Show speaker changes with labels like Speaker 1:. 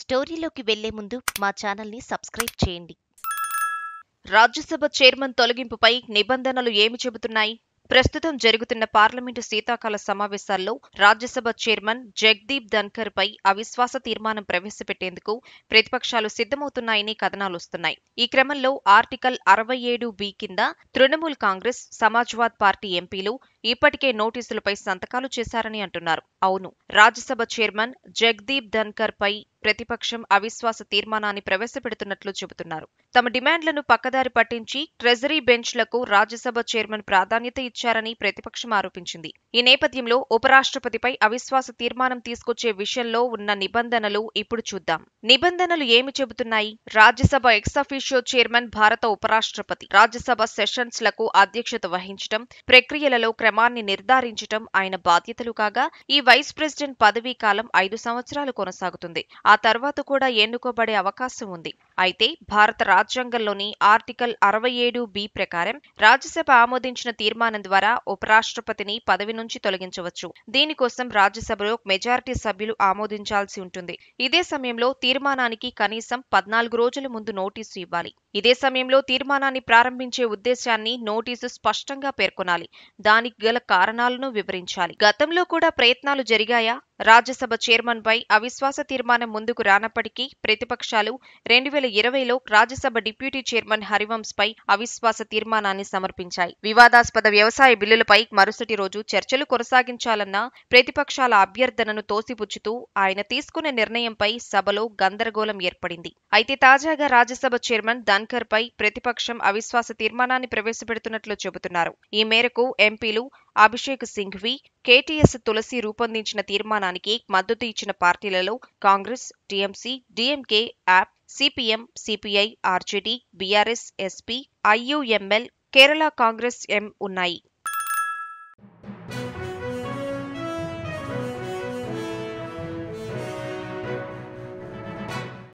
Speaker 1: స్టోరీలోకి వెళ్లే ముందు మా ఛానల్ని సబ్స్క్రైబ్ చేయండి. రాజ్యసభ చైర్మన్ తొలగింపుపై నిబంధనలు ఏమి చెబుతున్నాయి? ప్రస్తుతం జరుగుతున్న పార్లమెంటు శీతాకాల సమావేశాల్లో రాజ్యసభ చైర్మన్ జగదీప్ ధన్కర్ పై అవిశ్వాస తీర్మానం ప్రవేశపెట్టేందుకు ప్రతిపక్షాలు సిద్ధమవుతున్నాయని కథనాలొస్తున్నాయి. ఈ క్రమంలో ఆర్టికల్ 67(b) కింద తృణమూల్ కాంగ్రెస్, సమాజ్వాద్ పార్టీ ఎంపీలు ఇప్పటికే నోటీసులపై సంతకాలు చేశారని అంటున్నారు. అవును, రాజ్యసభ చైర్మన్ జగదీప్ ధన్కర్ పై ప్రతిపక్షం అవిశ్వాస తీర్మానాన్ని ప్రవేశపెడుతున్నట్లు చెబుతున్నారు. తమ డిమాండ్లను పక్కదారి పట్టించి ట్రెజరీ బెంచ్లకు రాజ్యసభ చైర్మన్ ప్రాధాన్యత ఇచ్చారని ప్రతిపక్షం ఆరోపించింది. ఈ నేపథ్యంలో ఉపరాష్ట్రపతిపై అవిశ్వాస తీర్మానం తీసుకొచ్చే విషయంలో ఉన్న నిబంధనలు ఇప్పుడు చూద్దాం. నిబంధనలు ఏమి చెబుతున్నాయి? రాజ్యసభ ఎక్స్ అఫీషియో చైర్మన్ భారత ఉపరాష్ట్రపతి. రాజ్యసభ సెషన్స్ లకు అధ్యక్షత వహించటం, ప్రక్రియలలో క్రమాన్ని నిర్ధారించటం ఆయన బాధ్యతలు కాగా, ఈ వైస్ ప్రెసిడెంట్ పదవీ కాలం 5 సంవత్సరాలు కొనసాగుతుంది. ఆ తర్వాత కూడా ఎన్నుకోబడే అవకాశం ఉంది. అయితే భారత రాజ్యాంగంలోని ఆర్టికల్ 67(b) ప్రకారం రాజ్యసభ ఆమోదించిన తీర్మానం ద్వారా ఉపరాష్ట్రపతిని పదవి నుంచి తొలగించవచ్చు. దీనికోసం రాజ్యసభలో మెజారిటీ సభ్యులు ఆమోదించాల్సి ఉంటుంది. ఇదే సమయంలో తీర్మానానికి కనీసం 14 రోజుల ముందు నోటీసు ఇవ్వాలి. ఇదే సమయంలో తీర్మానాన్ని ప్రారంభించే ఉద్దేశాన్ని నోటీసు స్పష్టంగా పేర్కొనాలి. దానికి గల కారణాలను వివరించాలి. గతంలో కూడా ప్రయత్నాలు జరిగాయా? రాజ్యసభ చైర్మన్ పై అవిశ్వాస తీర్మానం ముందుకు రానప్పటికీ ప్రతిపక్షాలు 2020లో రాజ్యసభ డిప్యూటీ చైర్మన్ హరివంశ్ పై అవిశ్వాస తీర్మానాన్ని సమర్పించాయి. వివాదాస్పద వ్యవసాయ బిల్లులపై మరుసటి రోజు చర్చలు కొనసాగించాలన్న ప్రతిపక్షాల అభ్యర్థనను తోసిపుచ్చుతూ ఆయన తీసుకున్న నిర్ణయంపై సభలో గందరగోళం ఏర్పడింది. అయితే తాజాగా రాజ్యసభ చైర్మన్ ధన్కర్ పై ప్రతిపక్షం అవిశ్వాస తీర్మానాన్ని ప్రవేశపెడుతున్నట్లు చెబుతున్నారు. ఈ మేరకు ఎంపీలు అభిషేక్ సింఘ్వి, కేటీఎస్ తులసి రూపొందించిన తీర్మానానికి మద్దతు ఇచ్చిన పార్టీలలో కాంగ్రెస్, టీఎంసీ, డీఎంకే, ఆప్, సిపిఎం, సిపిఐ, ఆర్జేడీ, బీఆర్ఎస్, ఎస్పీ, ఐయుఎంఎల్, కేరళ కాంగ్రెస్ ఎం ఉన్నాయి.